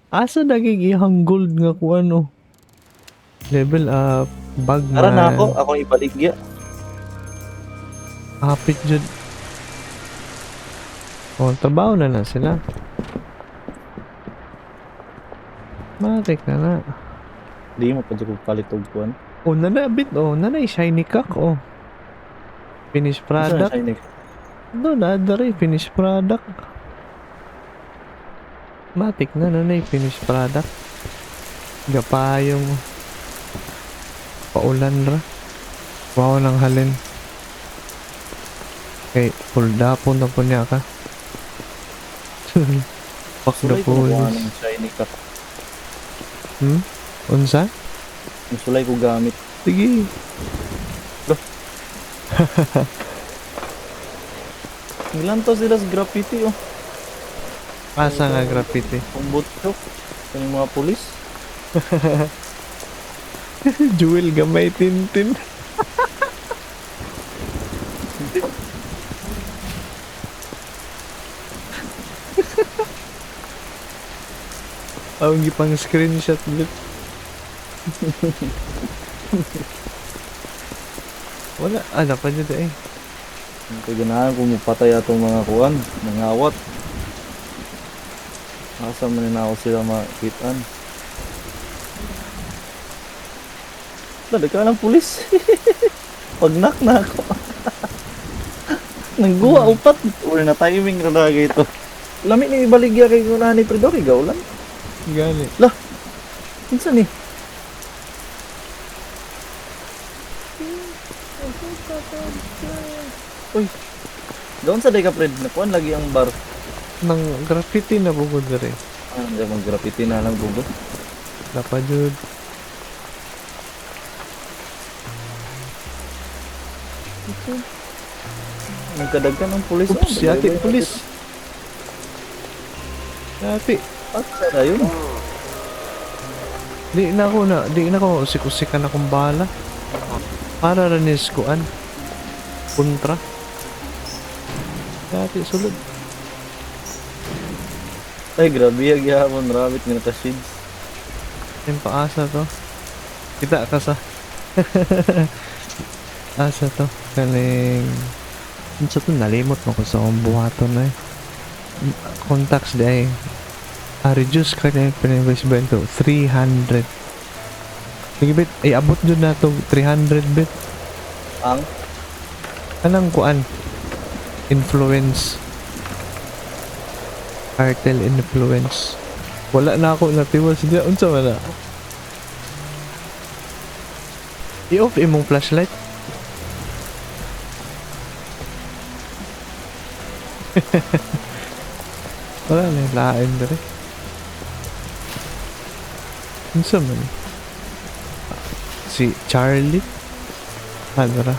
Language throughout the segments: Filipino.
Asa nagigihang gold nga kung ano? Level up, Tara na ako, bagman, akong ibaligya. hapit jud. Oh, trabaho na lang sila. Matik na na. Di mo pa dyan kong palit og kuhan. Oh, nanabit oh, nanay shiny cock oh. Finished Asa na product. siya inig? No, nadari finished product. Matik na nanay finished product. Gapayong paulan ra. Wow nang halin. Okay, full dapo na po niya ka. Fuck the Sulay ko nakuha police. ng shiny cup. Hmm? Unsa? Sulay ko gamit. Sige. Nilantaw sila sa graffiti oh. Asa nga graffiti. Kumbot chok. Yung mga pulis. Jewel gamay tintin. Ang gipang screenshot ulit. Wala, pa dyan eh. Kaya ganahan kung mapatay atong mga kuhan. Mga awat. Asa man na ako sila makitaan. Dali ka ng pulis. Pagnak na ako. Nangguwa upat. Uli na timing na talaga ito. Lami ni ibaligya kay kunahan ni Predo kay gaulan. Gali. Minsan eh. Uy. Doon sa Deka Fred, nakuan lagi ang bar. Nang graffiti na bugod rin. Ah, hindi mag-graffiti na lang bugo. Dapat jud. Nagkadagkan ng pulis. Oops, yati pulis. Yati. At sana yun. Di na ko usik-usikan akong bala. Para rin iskuan. Kontra. Yati, sulod. Ay, grabe yung gihapon. Rabbit nga naka-shields. Yung paasa to. Kita ka sa. Asa to. Kaling. Ano sa to? Nalimot mo ko sa akong buhaton na eh. Contacts di ay. Reduce ka na yung pinag-voice bento. 300. Sige bit. Ay abot dun na to. 300 bit. Ang? Anong kuan? Influence. Cartel influence. Wala na ako natiwas diya. Unsa man na? I-off imong flashlight. Wala na yung lain dere. Unsa man? Si Charlie? Ano ra?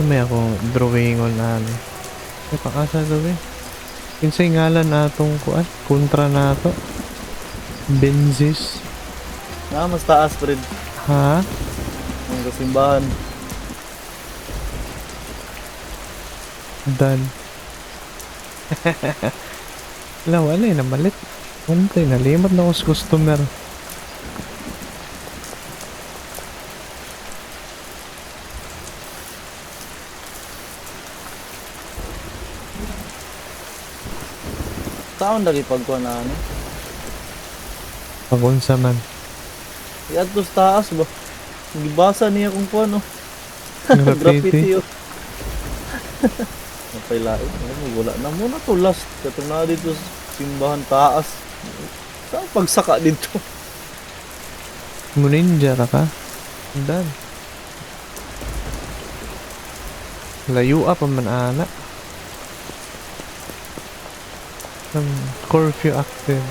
May ako drawing on ano. May pakasa daw eh. Kinsay ngalan atong kuan? Kontra na to. Benzis. Mas taas, Fred. Ha? Ang kasimbahan. Done. Wala eh, namalit. Wala nalimot na ako sa customer. Taon lagi pagkuhan na ano. Pag-unsa man. Iadto sa taas ba? Gibasa niya kung kuhan oh. Graffiti. Graffiti oh. Napay lain. Wala na muna to last. Katong na dito sa simbahan taas. Saan pagsaka dito? Muninja ra ka. Done. Layo pa man ana. Curfew active.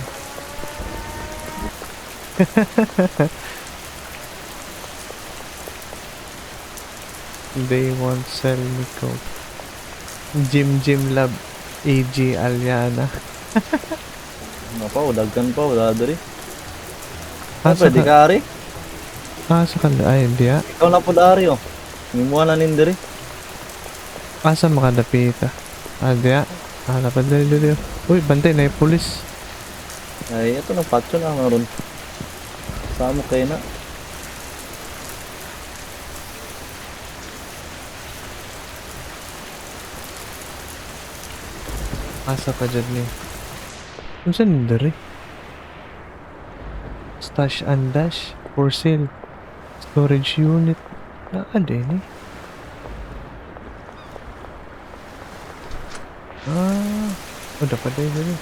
They won't sell me coke. Jim Lab AG Aliana. Ano pa, dagkan pa, wala dari. Asa Pwede ka? ka ari? Asa ka? Ay, hindi ah. Ikaw na po dari oh. Nimuha na nin dari. Asa makadapita? Ah, di ah. Dapat dali. Uy, bantay na yung pulis. Ay, ito ng patso na nga ron. Samo kayo na. Asa pa dyan ni. Kung saan dari? Stash and dash. For sale. Storage unit. Din eh. Dapat tayo dali.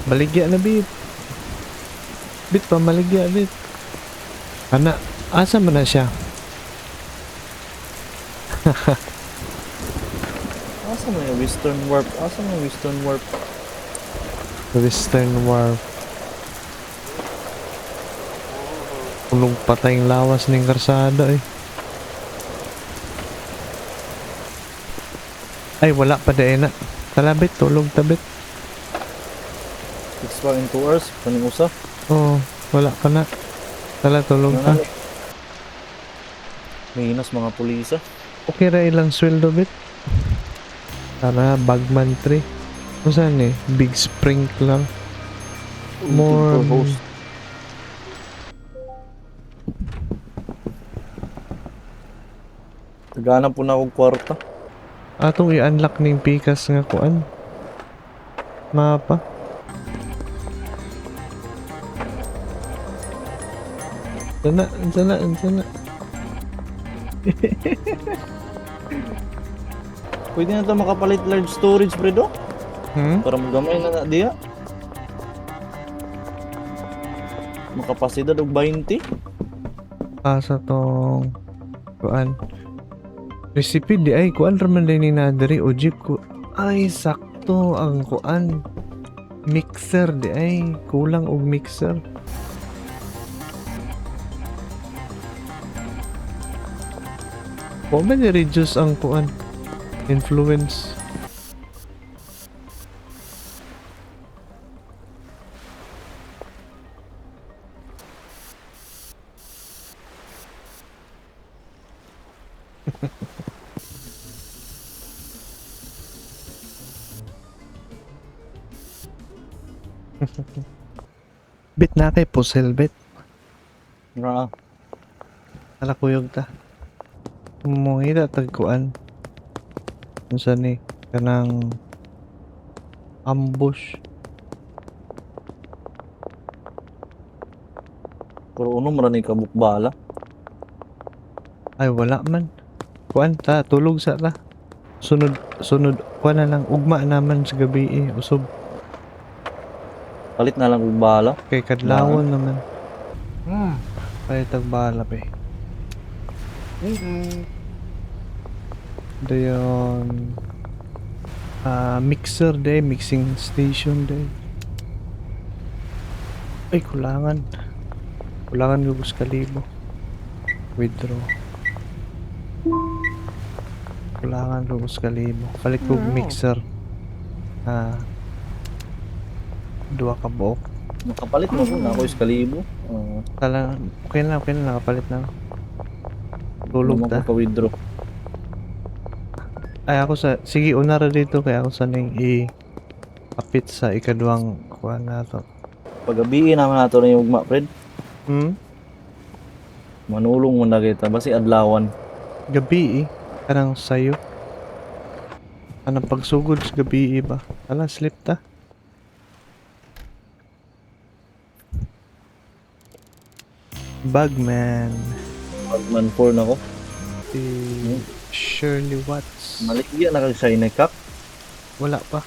Maligya na bit. Bit pa maligya bit. Ana, asa man na siya? Asa mo yung Western Warp? Asa mo yung Western Warp? Western War. Tulog patay yung lawas ng karsada eh. Ay, wala pa din na. Talabit, tulog tabit. 6 pa in 2 hours. Kaning usa. Oo, wala pa na. Tala, tulog ka. Nanalo. Minas mga pulisa. Okay ra ilang sweldo bit. Tara, Bagman 3. Kung saan eh? Big Sprinkler. More... For host. Taganap po na akong kwarta. Atong i-unlock ning pikas nga kuan. Mapa. Sana. Pwede na ito makapalit large storage, Fredo. Para magamay na diya. Makapasidad og 20. Asa tong kuan. Recipe di ay kuan raman din ni nadiri o jeep ko. Ay sakto ang kuan. Mixer di ay kulang og mixer. O ba ni-reduce ang kuan? Influence. Bit na kay pusel bit. Nga. Alakuyog ta. Mungita tagkuan. Unsa ni kanang ambush. Pero uno marani kabukbala. Ay wala man. Kuan ta tulog sa ta. Sunod kuan na lang ugma naman sa gabi eh usog Palit na lang og bala. kay kadlawon naman. Ay tagbala pe. Dayon mixer day, mixing station day. Ay kulangan gugos kalibo. Withdraw. Kulangan gugos kalibo. Palit ko mixer. Dua ka buok. Makapalit mo na ako is kalibo. Tala, okay na nakapalit na. Tulog ta. Withdraw. Ay ako sige unara dito kaya ako saning kapit sa ikaduhang kuan nato. Pagabiin naman nato na yung ugma, Fred. Manulong mo na kita. Basi adlawan. Gabi kanang sayo. Anong pagsugod sa gabi ba? Ala slip ta. Bagman. Bagman 4 na ko. Si Shirley Watts. Maligya na kag shiny cup. Wala pa.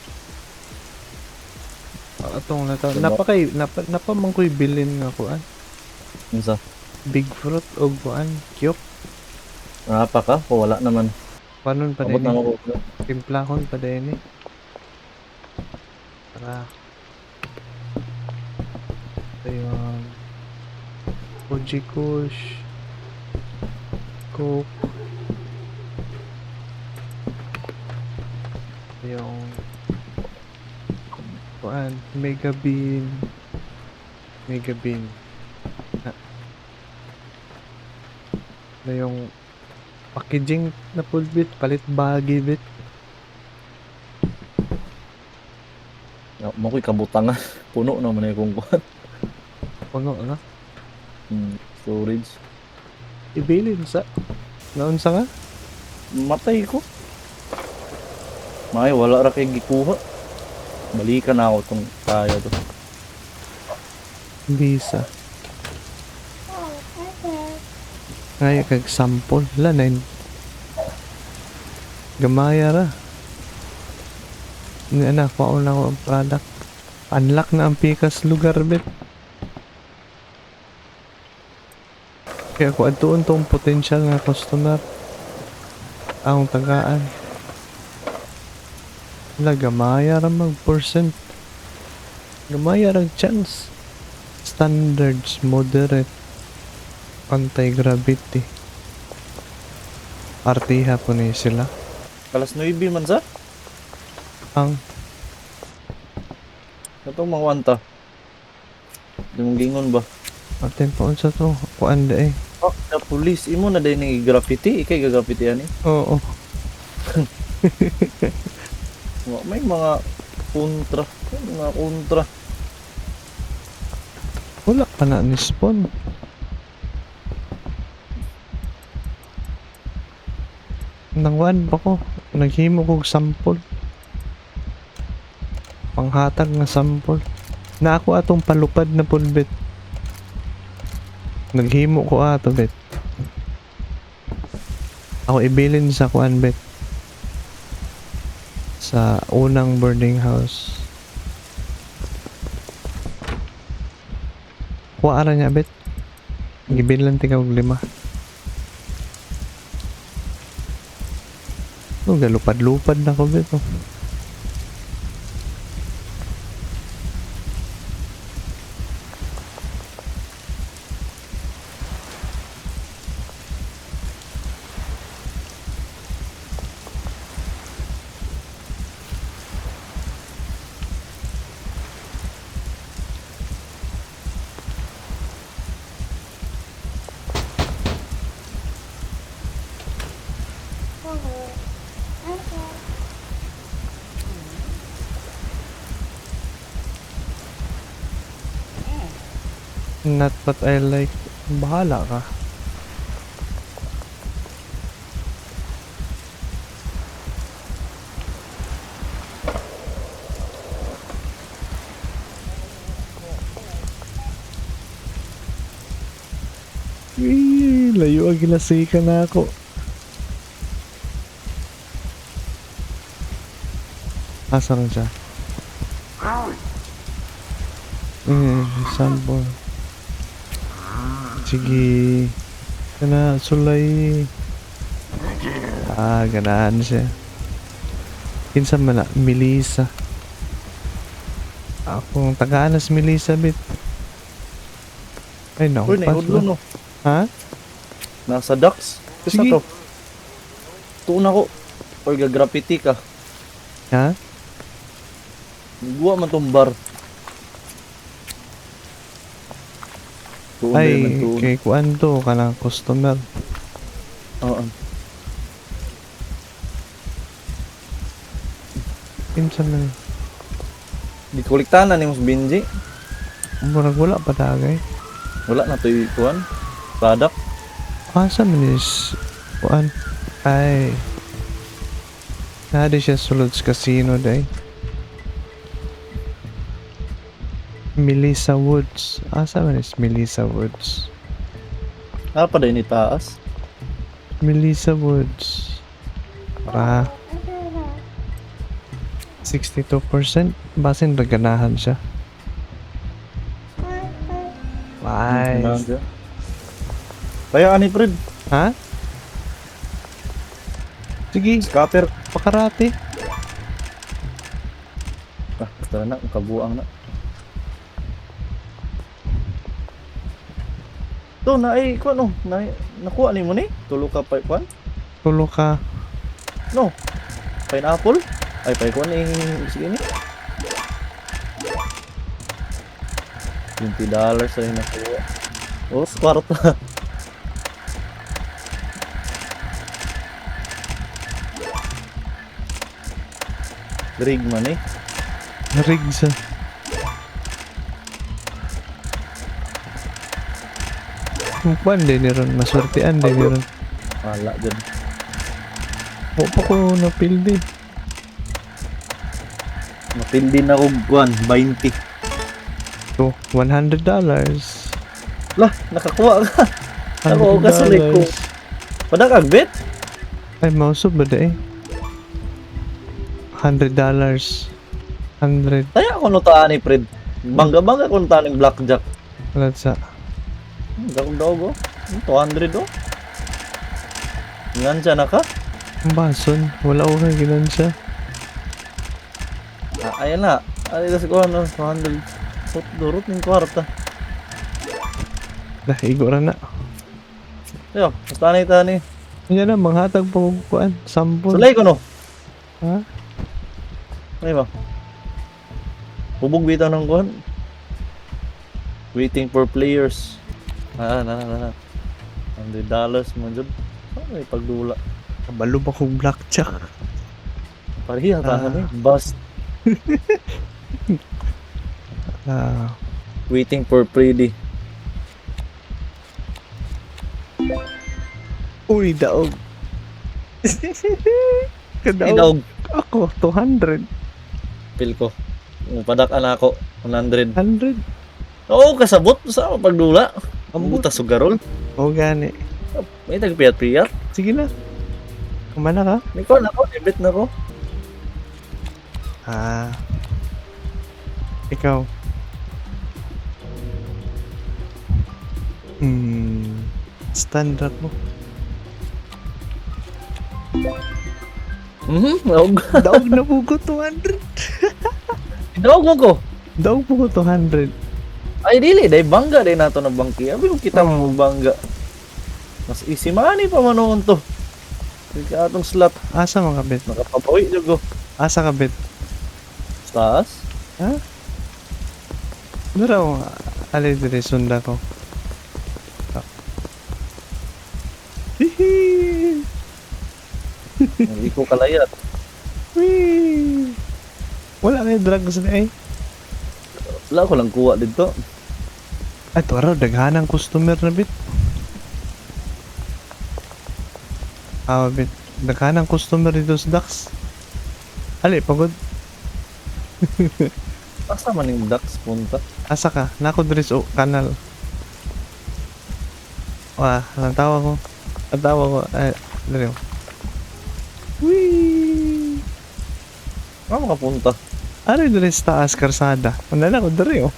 Atong nata. Diba? Napamang ko'y bilin nga kuan. Unsa? Big fruit o kuan. Kyok. Napa ka? O wala naman. Panon pa Abot din na eh. ako. Timplahon pa din eh. Tara. Ayun. Koji Kush. Coke. Yung kuan, Mega Bean. Na yung Packaging na full bit, palit bagi bit. Mo ko'y kabutangan. Puno naman na kung kuhan. Puno na. Storage. Ibilin sa. Naunsa nga? Matay ko. May wala ra kay gikuha. Balikan na ako tong kaya to. Visa. Ngaya kag sample. Wala na yun. Gamaya ra. Nga na, pauna ko ang product. Unlock na ang pikas lugar bit. Kaya kung atuon tong potential nga customer. Ang tagaan. Wala, gamaya ra mag percent. Gamaya ra chance. Standards, moderate. Anti-gravity. Partiha po na sila. Kalas 9 man sa? Ang Katong mga wanta. Di mong gingon ba? atin po sa to. Kuan da eh. Oh, the police. Imo na din ng graffiti. Ikay ga-graffiti ani. Oo. May mga kontra. May mga kontra. Wala pa na ni spawn. Nangwan pa ko. Naghimo kog sample. Panghatag nga sample. Na ako atong palupad na pulbit. Naghimo ko ato bet. Ako ibilin sa kuan bet. Sa unang boarding house. Kuwaara niya bet. Gibilan tingog 5. Oh, galupad-lupad na ko bet. Oh. Not what I like. Bahala ka. Layo ang ginasikan na ako. Asa rin siya? Sample. Sige. Kana, sulay. Ganahan siya. Kinsa man na, Melissa. Akong taga-anas Melissa bit. Ay, no. Uy, naihudlo no. Ha? Nasa docks. Kasi Sige. to. Tuon ako. Or ga-graffiti ka. Ha? Guwa man tong bar. Tuon Ay, din man tuon. kay kuan to, kanang customer. Oo. Kinsa man. Di kolektanan ni Mos Binji. Murag wala pa dagay. Wala na to yung kuhan. Product. Asa man is kuan? Ay. Nadi siya sulod sa casino day. Melissa Woods. Asa man is Melissa Woods? Pa din itaas. Melissa Woods. Para 62%. Basin naganahan siya. Nice. Kaya ani Fred. Ha? Sige, Scupper. pakarate. Basta na. Kabuang na. To na ay kuan no. Nakuha ni mo ni. Tulo ka pa kuan. Tulo ka. No. Pineapple. Ay pa kuan ni sige ni. $20 ay nakuha. Oh, kwarta. Rig man eh. Rig sa. Mukbaan din ni ron. Maswertean din ni ron. Wala dyan. O pa ko napildi. Mapindi na ko buwan, 20. So, $100. Lah, nakakuha ka. Ako, kasulay ko. Padakag, bet? Ay, mausap ba da eh? $100. 100. Taya ko notaan ni Fred. Bangga-bangga ko notaan ni Blackjack. Wala sa. Dakong daw go. 200 oh. Ngansya na ka? Ang bason. Wala ko kay ginansya. Ayan na. Ay, kasi ko ano, 200. Durot ng kwarta. Dah, igora na. Ayo, tani-tani. Yan na, manghatag pa kong kuan. Sampol. Sulay ko no. Ha? Ano ba? Hubog bitaw ng kuhan. Waiting for players. Na. $100 mo dyan. Saan may pagdula? Kabalo ba kong blackjack? Pariha tahan eh. Bust. Ah, Waiting for pretty. uy, daog. Kadaog. Inaog. Ako, 200. Pil ko. Padakan ako. 100. 100. Oo, kasabot. Sa pagdula. Ang butas o garol. O gani. May tagpiyat-piyat. Sige na. Kumana ka? May kuhan ako. Debit na ko. Ah. Ikaw. Standard mo. Naog. Daog na po ko 200. Naog mo ko. Daog po ko 200. Ay, dili. Dahil bangga din nato na bangki. Abi kung kita mo bangga. Mas easy money pa man noon to. Kaya atong slot. Asa mga bet? Nakapapawi na ko. Asa ka bet? Taas. Ha? Dura ko. Alay dire sunda ko. Ah. Hihi. Hindi ko kalayat. Wee. Wala kayo drugs na eh. Wala ko lang kuha dito. Ay, ito araw, daghanang customer na bit. Bit. Daghanang customer dito sa Dax. Ali, pagod. Asa man yung ducks punta? Asa ka? Nako dres o kanal. Wah, ang tawa ko. Ang tawa ko. Ay, dali mo. Wee! Ano makapunta? Ano yung dres taas karsada? Wala na ko dali oh.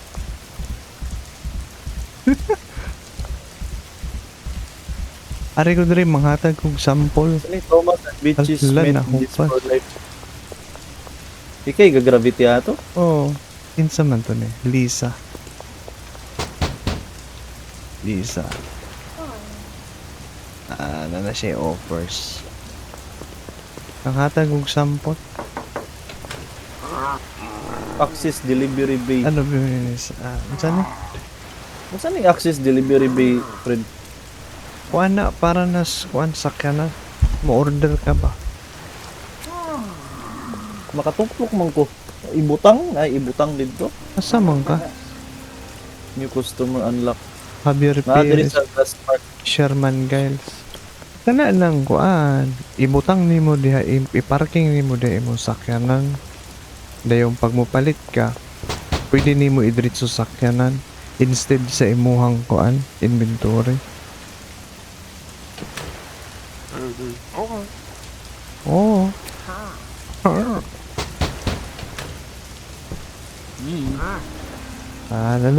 Ari ko dali manghatag kong sample. Sini Thomas at Bitches Alan, Smith nahupas. this for life. Ikay gagravity ato? Oh, kinsa man to ni? Lisa. Lisa. Ano na siya offers. Nanghatag kong sample. Access Delivery Bay. Ano ba yun? Saan eh? Saan yung Access Delivery Bay, friend? Kuan na, para kuan sakyan na. Ma-order ka ba? Makatuktok man ko. Ibutang? Ay, ibutang dito. Asa man ka? New customer unlock. Javier Naadiri Perez, sa Gas Park. Sherman Giles. Kana lang kuan. Ibutang nimo diha, iparking nimo diha imong sakyanan. Dayong pag mopalit ka, pwede nimo idiretso sa sakyanan instead sa imuhang kuan, inventory. Okay. Oo.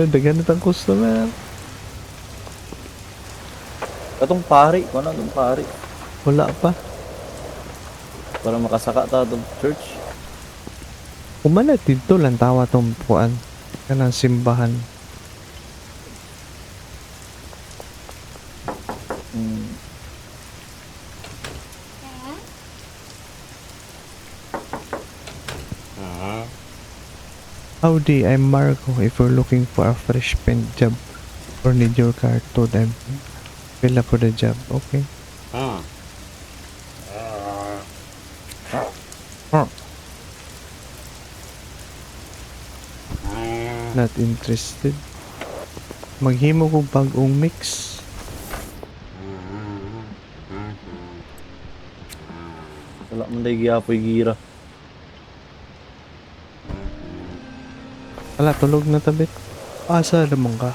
Dagan na tang customer. Katong pari. Kung ano itong pari? Wala pa. Para makasaka ta itong church. Kumana dito lang tawa tong kuan. Kanang simbahan. Hmm. Howdy, I'm Marco. If you're looking for a fresh paint job or need your car towed, I'm fill up for the job. Okay. Not interested. Maghimo ko bagong mix. Wala man day giapoy gira. Wala, tulog na tabit. Asa naman ka?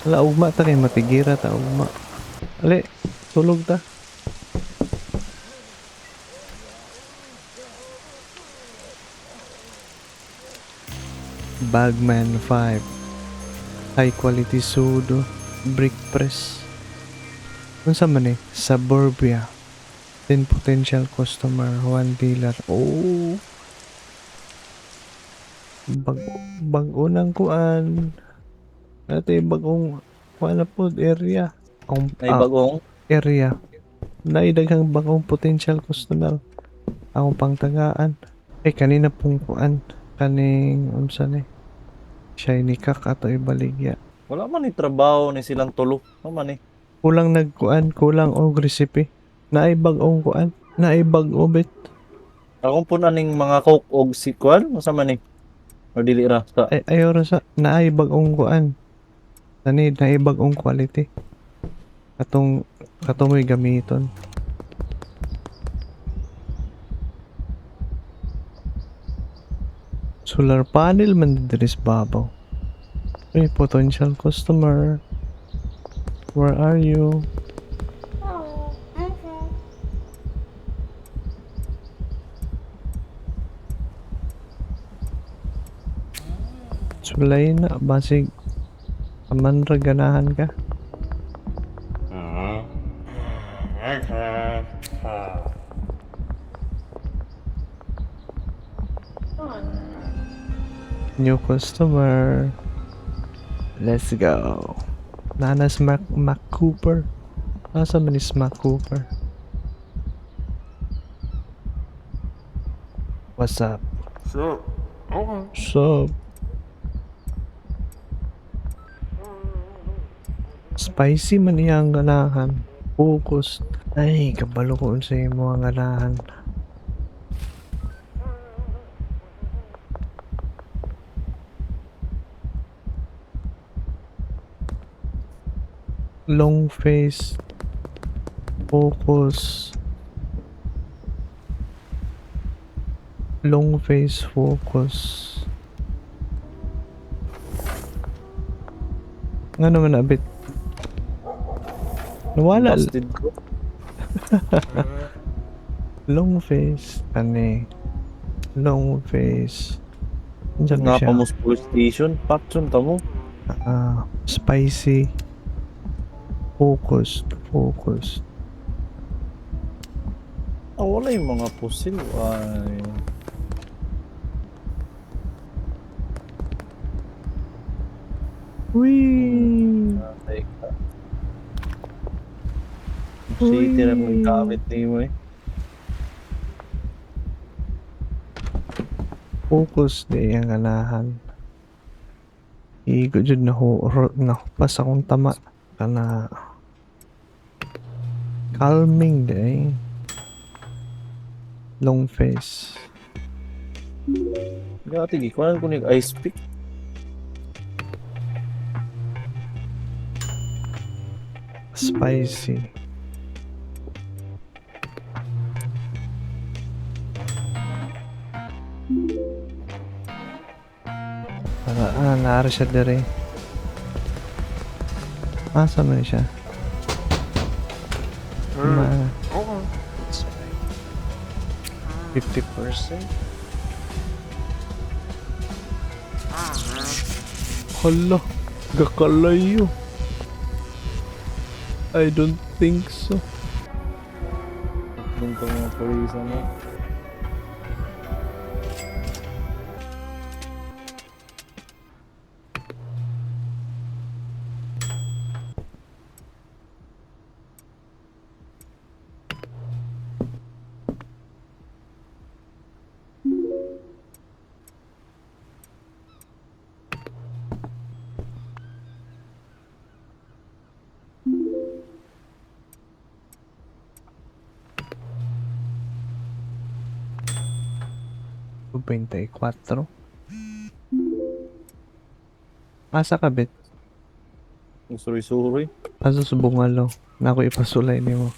Wala, ugma ta kay matigira ta, ugma. Ali, tulog ta. Bagman 5. High quality sudo. Brick press. Unsa man eh? Suburbia. 10 potential customer. 1 dealer. Oh. Bag-unang kuan. Ate bagong kuan na po area. Ang Ay bagong. area. Naidaghang bagong potential customer. Akong pangtagaan. Kanina pong kuan. Kaning unsa ni? Shiny kak ato ibaligya. Wala man ni trabaho ni silang tulo. Ano man eh. Kulang nagkuan, kulang og recipe. Naibag og kuan, naibag obit. Akong po ning mga coke og sikwan. Ano man eh. O dili ra. Sa Ay ayo ra sa naibag og kuan. Tani naibag og quality. Katong mo'y gamiton. Solar panel man diri sa babaw. Ay, potential customer. Where are you? Sulay na, basig. Aman ra ganahan ka. New customer. Let's go. Nanas Mac Cooper. Asa man is Mac Cooper? What's up? So, okay. So, spicy man iyang ganahan. Focus. Ay, kabalo ko sa mga ganahan. Long face. Focus. Long face focus. Nga naman abit. Nawala. busted ko. Long face. Ano long face. Diyan na Nga siya. pa mo sa police station. Paksun ta mo. Spicy. Focused. Focused. Wala yung mga pusil. Ay. Whee! Ay ka. City na mo yung gamit ni mo eh. Focus di ang ganahan. Igo jud na pas akong tama kana calming di long face. Gati, gikunan ko ni ice pick. Spicy. Naari siya dire. Asa man siya? Okay. 50%. Hala, gakalayo. I don't think so. Doon ka mga parisan mo. 24. Asa ka, bet? Suri-suri. Aso sa bungalo. Na ako ipasulay ni mo.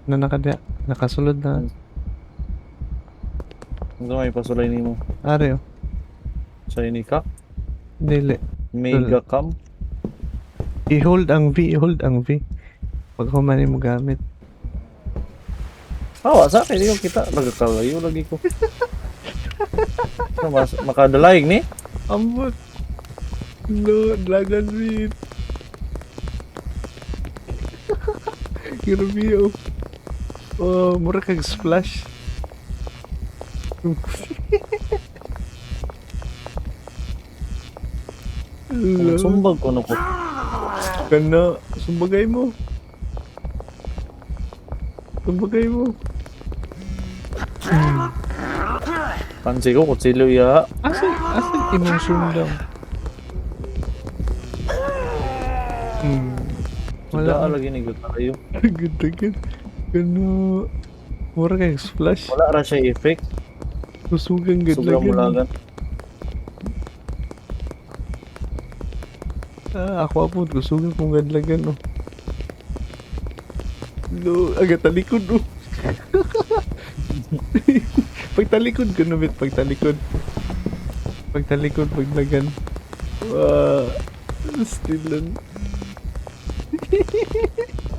Na nakasulod na. Ano may pasulay nimo? Are, oh. Shiny ka? Dili. Mega cam? I-hold ang V, i-hold ang V. Pag humani mo gamit. Awa sa akin, di ko kita. Nagkakalayo lagi ko. Ano, makadalayag ni? Ambot. No, dragon meat. Grabe, oh. Oh, mura kag splash. Hello. Sumbag ko na ko. Kana, sumbagay mo. Sumbagay mo. Pansi ko, kutsilyo ya. Asan imong sundang? Wala Wala. lagi ni ko tayo. Agad-agad. Kana, mura kag splash. Wala ra siya effect. Kusugang Sobrang gadlagan. mulagan. Ako po, kusugan kong gadlagan, oh. No, agad talikod, oh. Pagtalikod ko, no, bit, pagtalikod. Pagtalikod, paglagan. Stilan.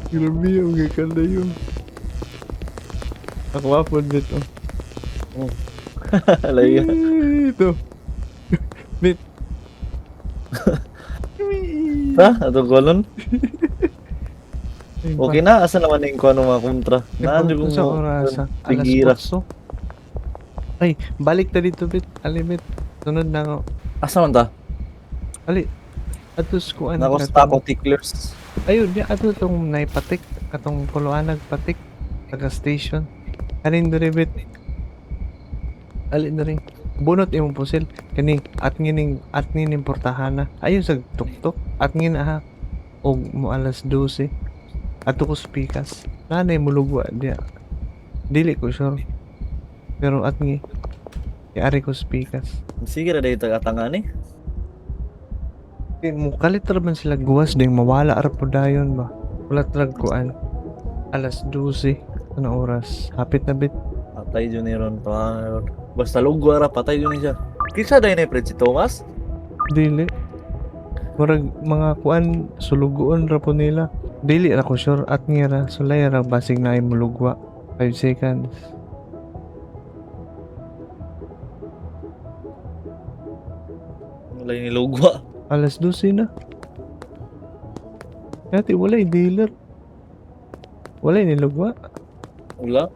Grabe, ang gakala yun. Ako po, bit, oh. Alay ka. Ito. Bit. Ha? Ato kolon? Okay na, asa naman yung kuha ng mga kontra? Naan yung sa orasa. tigira. Alas 8. Ay, balik ta dito, bit. Alimit. Sunod na nga. Asa man ta? Ali. Atos ko ano. Nako stock of ticklers. Ayun, di ato tong naipatik. Atong puluan nagpatik. Taga station. Alin na rin, bit. Alin na rin. Bunot imong pusil. Kani, at ngining portahana. Ayun sa tuktok. At ngin aha. O mo alas 12. Ato ko spikas. Nanay mulugwa diya. Dili ko sure. Pero at ngi. Iari ko spikas. Sige na dahil tagatanga ni. Mukalit man sila guwas ding mawala ara po dayon ba. Wala trag kuan. Alas 12 ano oras. Hapit na bit. Patay dyan ni Ron pa. Basta lugwa ra, patay dyan siya. Kisa dahil na si Thomas? Dili. Murag mga kuan sulugoon ra po nila. Dili ra ko sure at ngira sulay ra basig na ay mulugwa. 5 seconds. Wala yung nilugwa. Alas 12 na. Yati walay dealer. Walay nilugwa. Wala.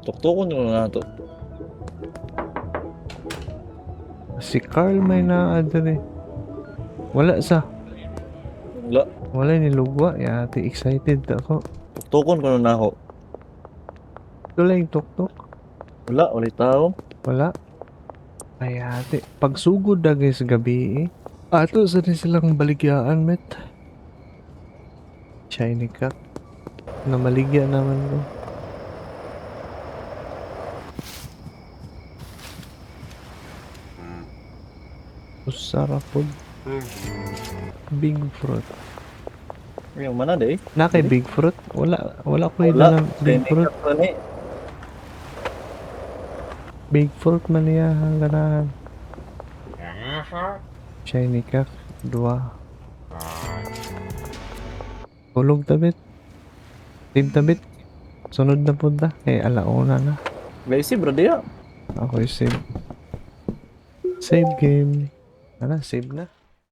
Tuktukon nyo na to. Si Carl may naadari. Wala sa. Wala. Walay nilugwa. Yati excited ako. Tuktukon ko na ako. Tulay tok-tok. Wala, ulit tao. Wala. Ay ate. Pagsugod na guys gabi eh. Ato sa rin silang baligyaan met. Shiny ka. Namaligya naman ko. Sarap po. Big fruit. Yung mana day. Na kay big fruit? Wala ko yung Wala. big fruit. Ni. Big fruit man niya ang ganahan. Shiny ka. 2. Tulog tabit. Save tabit. Sunod na punta. Eh, alauna na. Guys, si bro dia. Ako yung save. Save game. Ano, save na.